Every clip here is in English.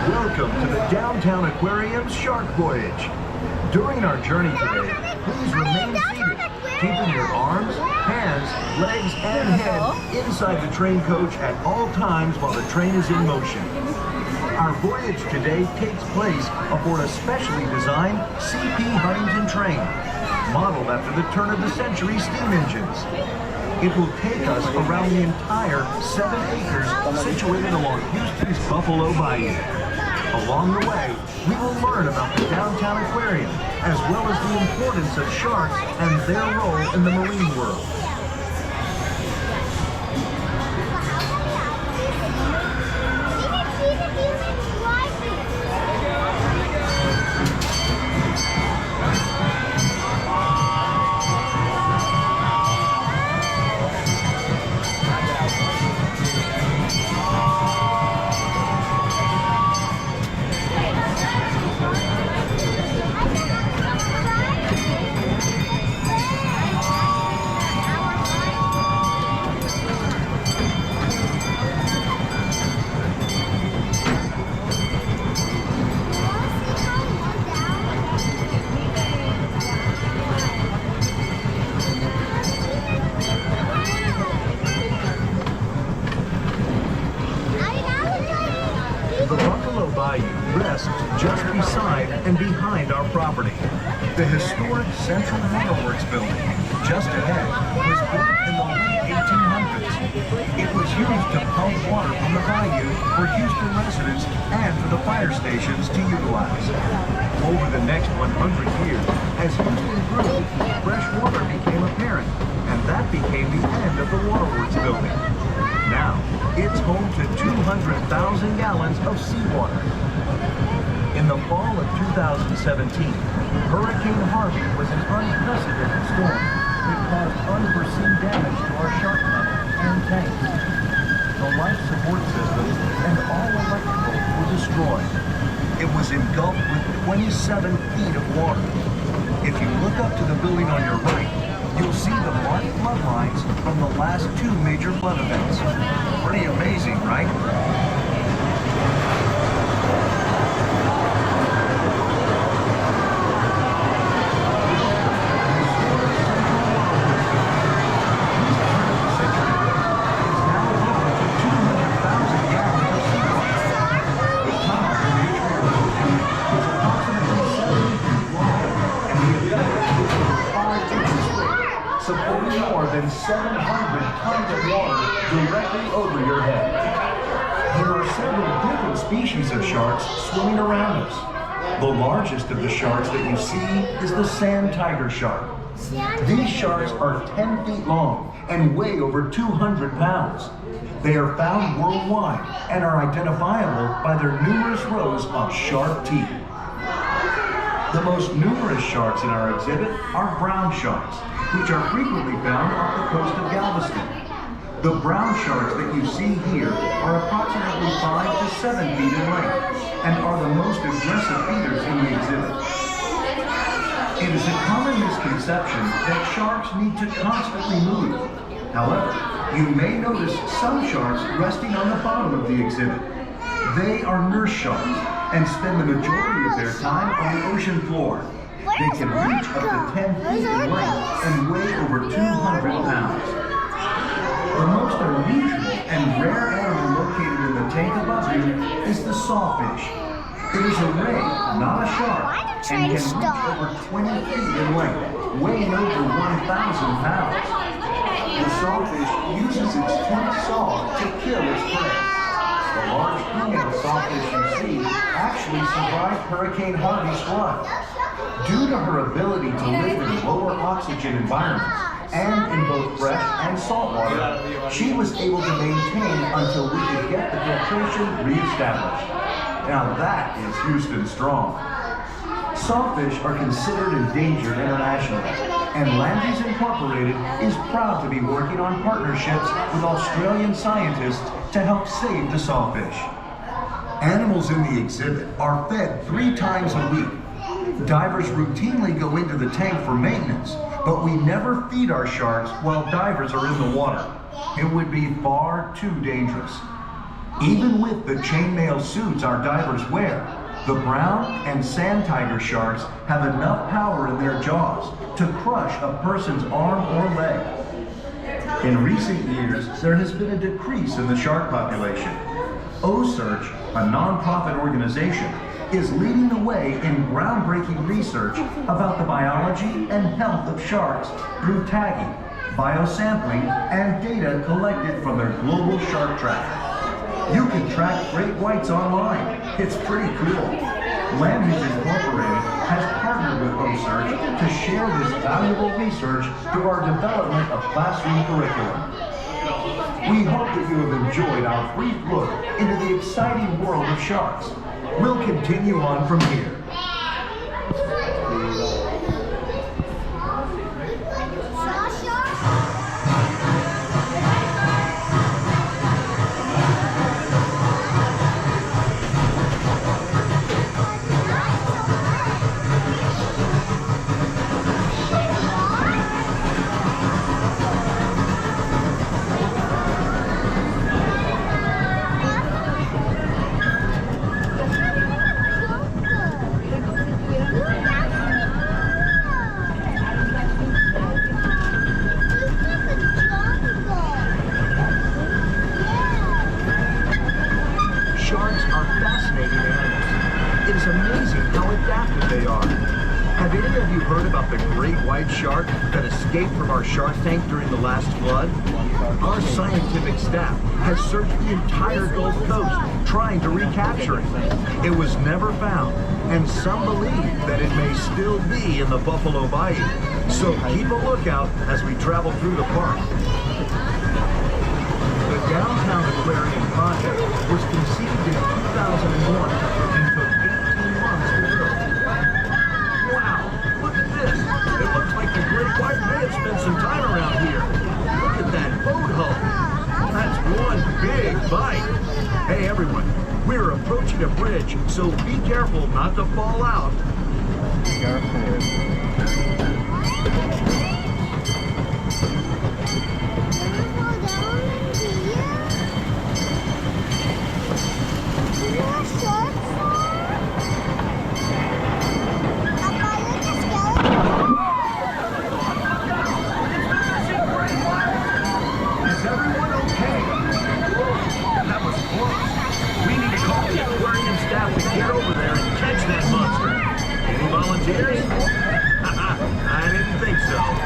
Welcome to the Downtown Aquarium's Shark Voyage. During our journey today, please remain seated, keeping your arms, hands, legs, and head inside the train coach at all times while the train is in motion. Our voyage today takes place aboard a specially designed C P Huntington train, modeled after the turn-of-the-century steam engines. It will take us around the entire 7 acres situated along Houston's Buffalo Bayou. Along the way, we will learn about the Downtown Aquarium, as well as the importance of sharks and their role in the marine world. Rests just beside and behind our property. The historic Central Waterworks building, just ahead, was built in the late 1800s. It was used to pump water from the bayou for Houston residents and for the fire stations to utilize. Over the next 100 years, as Houston grew, fresh water became apparent, and that became the end of the Waterworks building. Now, it's home to 200,000 gallons of seawater. In the fall of 2017, Hurricane Harvey was an unprecedented storm. It caused unforeseen damage to our shark tunnel and tanks. The life support systems and all electrical were destroyed. It was engulfed with 27 feet of water. If you look up to the building on your right, you'll see the marked flood lines from the last 2 major flood events. Pretty amazing, right? Supporting more than 700 tons of water directly over your head. There are several different species of sharks swimming around us. The largest of the sharks that you see is the sand tiger shark. These sharks are 10 feet long and weigh over 200 pounds. They are found worldwide and are identifiable by their numerous rows of sharp teeth. The most numerous sharks in our exhibit are brown sharks, which are frequently found off the coast of Galveston. The brown sharks that you see here are approximately 5 to 7 feet in length and are the most aggressive feeders in the exhibit. It is a common misconception that sharks need to constantly move. However, you may notice some sharks resting on the bottom of the exhibit. They are nurse sharks and spend the majority of their time on the ocean floor. They can reach up to 10 feet in length and weigh over 200 pounds. The most unusual and rare animal located in the tank above you is the sawfish. It is a ray, not a shark, and can reach over 20 feet in length, weighing over 1,000 pounds. The sawfish uses its toothed saw to kill its prey. The large female sawfish you see actually survived Hurricane Harvey's flood. Due to her ability to live in lower oxygen environments, and in both fresh and salt water, she was able to maintain until we could get the filtration reestablished. Now that is Houston strong. Sawfish are considered endangered internationally, and Landry's Incorporated is proud to be working on partnerships with Australian scientists to help save the sawfish. Animals in the exhibit are fed 3 times a week. Divers routinely go into the tank for maintenance, but we never feed our sharks while divers are in the water. It would be far too dangerous. Even with the chainmail suits our divers wear, the brown and sand tiger sharks have enough power in their jaws to crush a person's arm or leg. In recent years, there has been a decrease in the shark population. O-Search, a non-profit organization, is leading the way in groundbreaking research about the biology and health of sharks through tagging, biosampling, and data collected from their global shark tracker. You can track great whites online. It's pretty cool. Landry's Incorporated has partnered with O-Search to share this valuable research through our development of classroom curriculum. We hope that you have enjoyed our brief look into the exciting world of sharks. We'll continue on from here. Sharks are fascinating animals. It is amazing how adaptive they are. Have any of you heard about the great white shark that escaped from our shark tank during the last flood? Our scientific staff has searched the entire Gulf Coast trying to recapture it. It was never found, and some believe that it may still be in the Buffalo Bayou. So keep a lookout as we travel through the park. The Downtown Aquarium project was conceived in 2001 and took 18 months to build. Wow, look at this. It looks like the great white may have spent some time around here. Look at that boat hull. That's one big bite. Hey everyone, we're approaching a bridge, so be careful not to fall out. Get over there and catch that monster. Any volunteers? I didn't think so.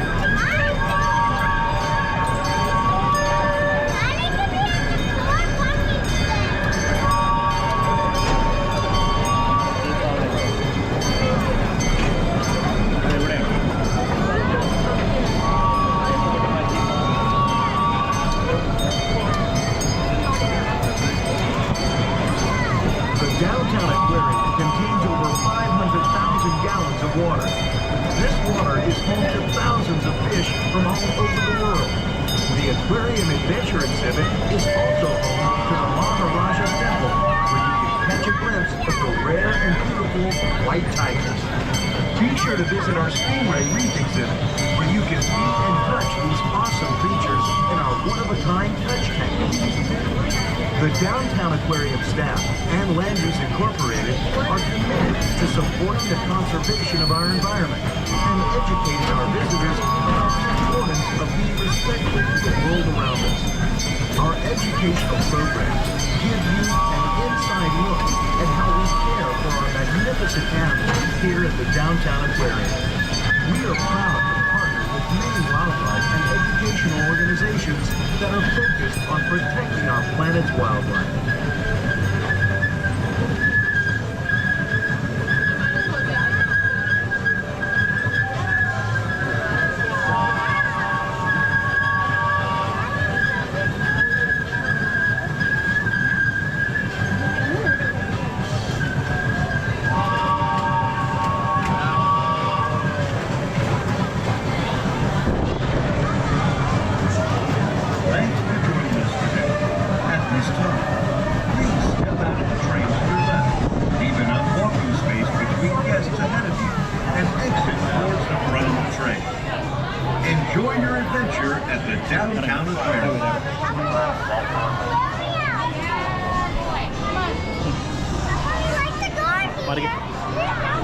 is home to thousands of fish from all over the world. The Aquarium Adventure exhibit is also home to the Maharaja Temple, where you can catch a glimpse of the rare and beautiful white tigers. Be sure to visit our Stingray Reef exhibit, where you can meet and touch these awesome creatures in our one-of-a-kind touch tank. The Downtown Aquarium staff and Land Use Incorporated are committed to supporting the conservation of our environment and educating our visitors about the importance of being respectful to the world around us. Our educational programs give you an inside look at how we care for our magnificent animals here at the Downtown Aquarium. We are proud to partner with many wildlife and educational organizations that are focused on protecting our planet's wildlife. Enjoy your adventure at the Downtown Aquarium. I like the garden.